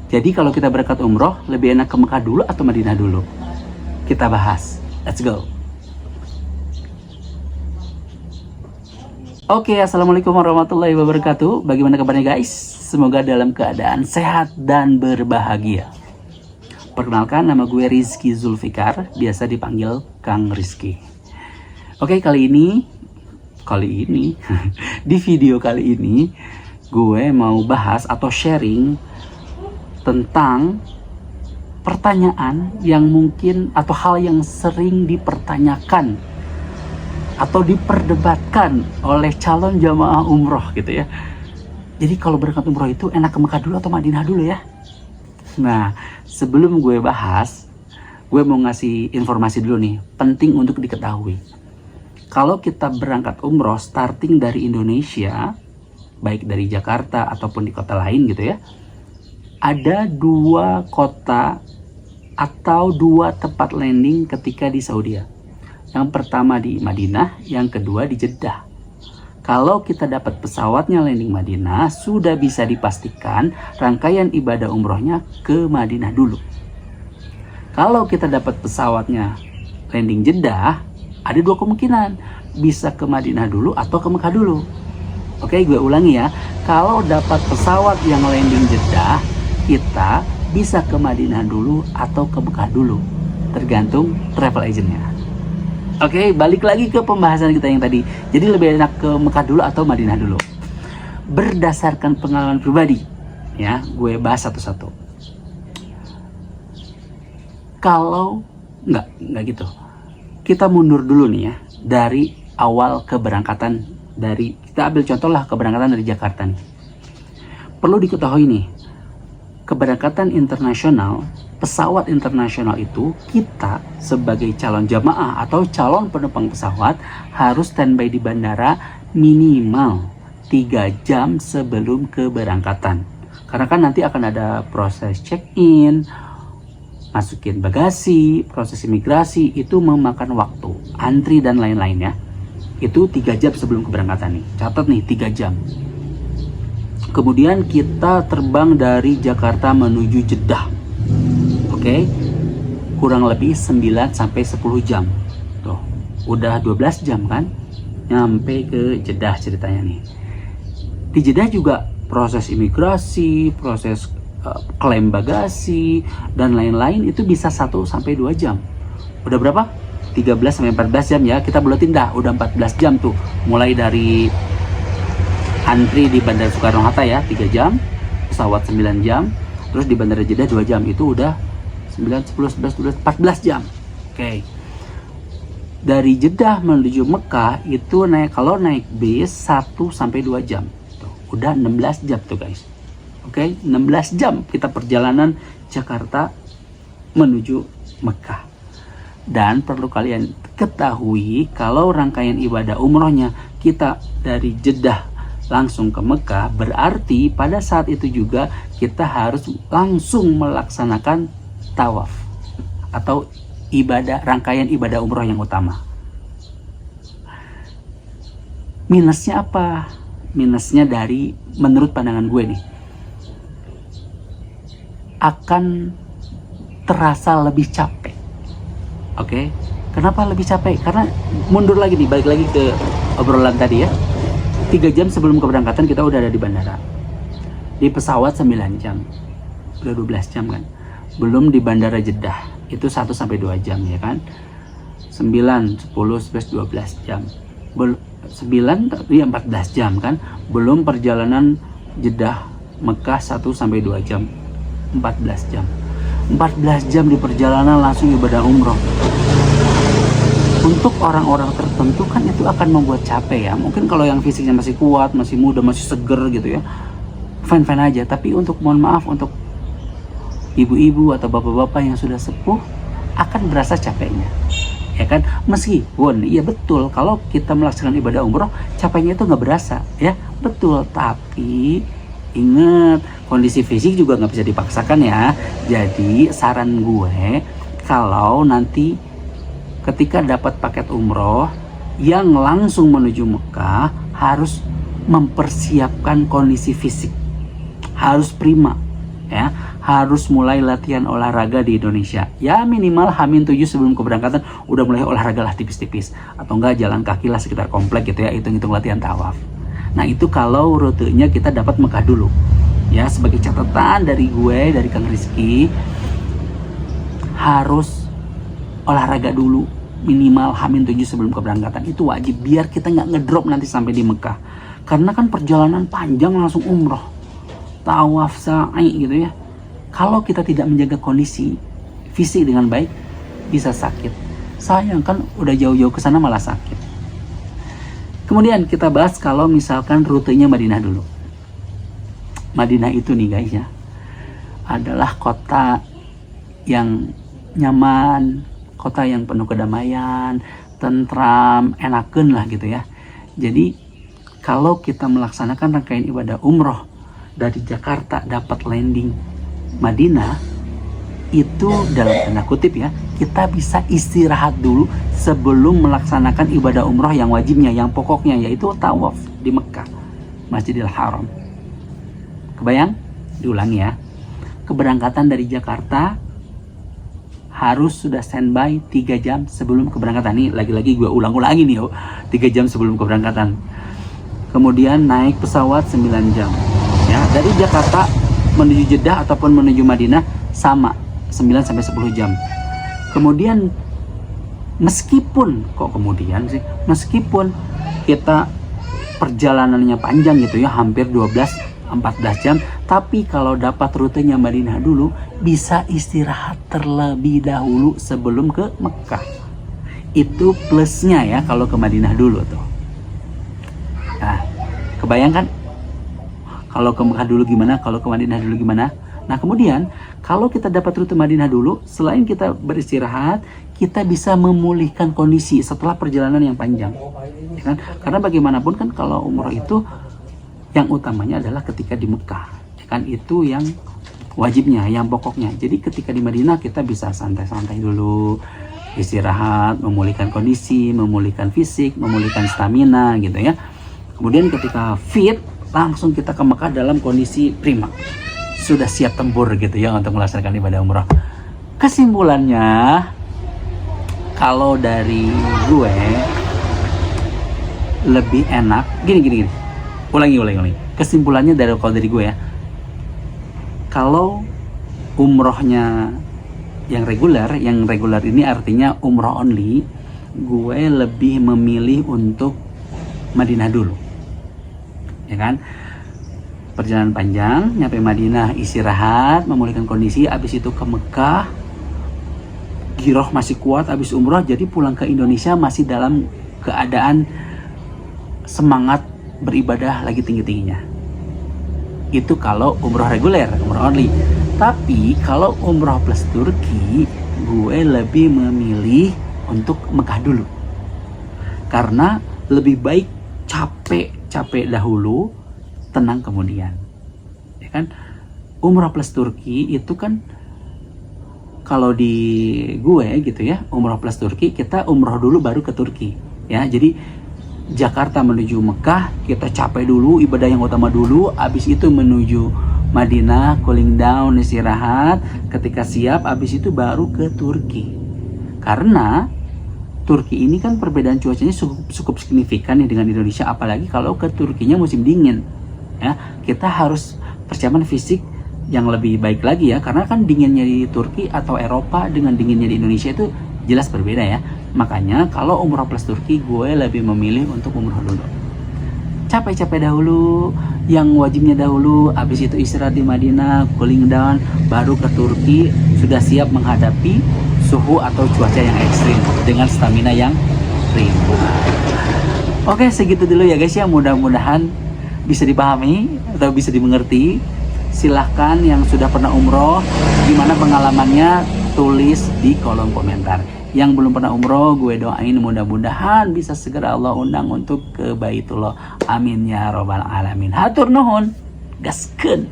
Jadi kalau kita berangkat umroh, lebih enak ke Mekah dulu atau Madinah dulu? Kita bahas. Let's go. Oke, assalamualaikum warahmatullahi wabarakatuh. Bagaimana kabarnya guys? Semoga dalam keadaan sehat dan berbahagia. Perkenalkan, nama gue Rizky Zulfikar, biasa dipanggil Kang Rizky. Oke, kali ini di video kali ini gue mau bahas atau sharing tentang pertanyaan yang mungkin atau hal yang sering dipertanyakan atau diperdebatkan oleh calon jamaah umroh gitu ya. Jadi kalau berangkat umroh itu enak ke Mekah dulu atau Madinah dulu ya? Nah, sebelum gue bahas, gue mau ngasih informasi dulu nih, penting untuk diketahui. Kalau kita berangkat umroh starting dari Indonesia, baik dari Jakarta ataupun di kota lain gitu ya, ada dua kota atau dua tempat landing ketika di Saudi. Yang pertama di Madinah, yang kedua di Jeddah. Kalau kita dapat pesawatnya landing Madinah, sudah bisa dipastikan rangkaian ibadah umrohnya ke Madinah dulu. Kalau kita dapat pesawatnya landing Jeddah, ada dua kemungkinan, bisa ke Madinah dulu atau ke Mekah dulu. Oke, gue ulangi ya. Kalau dapat pesawat yang landing Jeddah, kita bisa ke Madinah dulu atau ke Mekah dulu, tergantung travel agentnya. Oke, balik lagi ke pembahasan kita yang tadi. Jadi lebih enak ke Mekah dulu atau Madinah dulu? Berdasarkan pengalaman pribadi, ya, gue bahas satu-satu. Kalau nggak gitu, kita mundur dulu nih ya, dari awal keberangkatan kita ambil contoh lah keberangkatan dari Jakarta nih. Perlu diketahui nih, keberangkatan internasional, pesawat internasional itu kita sebagai calon jamaah atau calon penumpang pesawat harus standby di bandara minimal 3 jam sebelum keberangkatan. Karena kan nanti akan ada proses check-in, masukin bagasi, proses imigrasi, itu memakan waktu, antri dan lain-lain ya. Itu 3 jam sebelum keberangkatan nih. Catat nih, 3 jam. Kemudian kita terbang dari Jakarta menuju Jeddah. Oke. Kurang lebih 9 sampai 10 jam. Tuh, udah 12 jam kan? Nyampe ke Jeddah ceritanya nih. Di Jeddah juga proses imigrasi, proses klaim bagasi dan lain-lain itu bisa 1 sampai 2 jam. Udah berapa? 13 sampai 14 jam ya. Kita buletin dah, udah 14 jam tuh. Mulai dari antri di Bandara Soekarno-Hatta ya 3 jam, pesawat 9 jam, terus di Bandara Jeddah 2 jam, itu udah 9, 10, 11, 12, 14 jam. Oke. Dari Jeddah menuju Mekah itu kalau naik bis 1 sampai 2 jam. Tuh, udah 16 jam tuh guys. Oke, 16 jam kita perjalanan Jakarta menuju Mekah. Dan perlu kalian ketahui, kalau rangkaian ibadah umrohnya kita dari Jeddah langsung ke Mekah, berarti pada saat itu juga kita harus langsung melaksanakan tawaf atau rangkaian ibadah umroh yang utama. Minusnya apa? Minusnya menurut pandangan gue nih, akan terasa lebih capek. Oke? Kenapa lebih capek? Karena mundur lagi nih, balik lagi ke obrolan tadi ya. 3 jam sebelum keberangkatan kita udah ada di bandara. Di pesawat 9 jam. Udah 12 jam kan. Belum di bandara Jeddah. Itu 1 sampai 2 jam ya kan. 9, 10, 11, 12 jam. 9 tapi 14 jam kan. Belum perjalanan Jeddah Mekah 1 sampai 2 jam. 14 jam. 14 jam di perjalanan langsung ibadah umroh. Untuk orang-orang tertentu kan itu akan membuat capek ya. Mungkin kalau yang fisiknya masih kuat, masih muda, masih seger gitu ya, fine-fine aja. Tapi mohon maaf, untuk ibu-ibu atau bapak-bapak yang sudah sepuh akan berasa capeknya. Ya kan? Meskipun, iya betul, kalau kita melaksanakan ibadah umroh, capeknya itu nggak berasa. Ya, betul. Tapi ingat, kondisi fisik juga nggak bisa dipaksakan ya. Jadi saran gue, kalau nanti ketika dapat paket umroh yang langsung menuju Mekah, harus mempersiapkan kondisi fisik, harus prima ya, harus mulai latihan olahraga di Indonesia. Ya minimal H-7 sebelum keberangkatan udah mulai olahraga lah tipis-tipis. Atau enggak jalan kaki lah sekitar komplek gitu ya, hitung-hitung latihan tawaf. Nah itu kalau rutenya kita dapat Mekah dulu. Ya sebagai catatan dari gue, dari Kang Rizky, harus olahraga dulu minimal H-7 sebelum keberangkatan. Itu wajib biar kita nggak ngedrop nanti sampai di Mekah. Karena kan perjalanan panjang langsung umroh, tawaf, sa'i gitu ya. Kalau kita tidak menjaga kondisi fisik dengan baik, bisa sakit. Sayang kan udah jauh-jauh ke sana malah sakit. Kemudian kita bahas kalau misalkan rutenya Madinah dulu. Madinah itu nih guys ya, adalah kota yang nyaman, kota yang penuh kedamaian, tentram, enakeun lah gitu ya. Jadi kalau kita melaksanakan rangkaian ibadah umroh dari Jakarta dapat landing Madinah, itu dalam tanda kutip ya, kita bisa istirahat dulu sebelum melaksanakan ibadah umroh yang wajibnya, yang pokoknya, yaitu tawaf di Mekah, Masjidil Haram. Kebayang? Diulangi ya. Keberangkatan dari Jakarta harus sudah standby 3 jam sebelum keberangkatan. Nih lagi-lagi gue ulang-ulangi nih 3 jam sebelum keberangkatan. Kemudian naik pesawat 9 jam. Ya, dari Jakarta menuju Jeddah ataupun menuju Madinah sama 9 sampai 10 jam. Kemudian meskipun kita perjalanannya panjang gitu ya, hampir 14 jam, tapi kalau dapat rutenya Madinah dulu, bisa istirahat terlebih dahulu sebelum ke Mekah. Itu plusnya ya kalau ke Madinah dulu tuh. Nah, kebayangkan kalau ke Mekah dulu gimana, kalau ke Madinah dulu gimana? Nah, kemudian kalau kita dapat rute Madinah dulu, selain kita beristirahat, kita bisa memulihkan kondisi setelah perjalanan yang panjang. Ya kan? Karena bagaimanapun kan kalau umroh itu yang utamanya adalah ketika di Mekah, ya kan, itu yang wajibnya, yang pokoknya. Jadi ketika di Madinah kita bisa santai-santai dulu, istirahat, memulihkan kondisi, memulihkan fisik, memulihkan stamina gitu ya. Kemudian ketika fit, langsung kita ke Mekah dalam kondisi prima, sudah siap tempur gitu ya untuk melaksanakan ibadah umrah. Kesimpulannya, kalau dari gue lebih enak gini. Ulangi. Kesimpulannya kalau dari gue ya, kalau umrohnya yang reguler ini artinya umroh only, gue lebih memilih untuk Madinah dulu, ya kan. Perjalanan panjang, nyampe Madinah istirahat, memulihkan kondisi, habis itu ke Mekah, giroh masih kuat habis umroh, jadi pulang ke Indonesia masih dalam keadaan semangat beribadah lagi tinggi-tingginya. Itu kalau umroh reguler, umroh only. Tapi kalau umroh plus Turki, gue lebih memilih untuk Mekah dulu. Karena lebih baik capek dahulu, tenang kemudian. Ya kan? Umroh plus Turki itu kan kalau di gue gitu ya, umroh plus Turki, kita umroh dulu baru ke Turki. Ya, jadi Jakarta menuju Mekah, kita capek dulu, ibadah yang utama dulu, habis itu menuju Madinah, cooling down, istirahat, ketika siap, habis itu baru ke Turki. Karena Turki ini kan perbedaan cuacanya cukup signifikan ya dengan Indonesia, apalagi kalau ke Turkinya musim dingin. Ya, kita harus persiapan fisik yang lebih baik lagi ya, karena kan dinginnya di Turki atau Eropa dengan dinginnya di Indonesia itu jelas berbeda ya. Makanya kalau umroh plus Turki, gue lebih memilih untuk umroh dulu. Capek-capek dahulu, yang wajibnya dahulu, habis itu istirahat di Madinah, cooling down, baru ke Turki, sudah siap menghadapi suhu atau cuaca yang ekstrim dengan stamina yang prima. Oke, segitu dulu ya guys ya, mudah-mudahan bisa dipahami atau bisa dimengerti. Silahkan yang sudah pernah umroh, gimana pengalamannya, tulis di kolom komentar. Yang belum pernah umroh, gue doain mudah-mudahan bisa segera Allah undang untuk ke Baitullah. Amin ya robbal alamin. Hatur nuhun, gaskeun.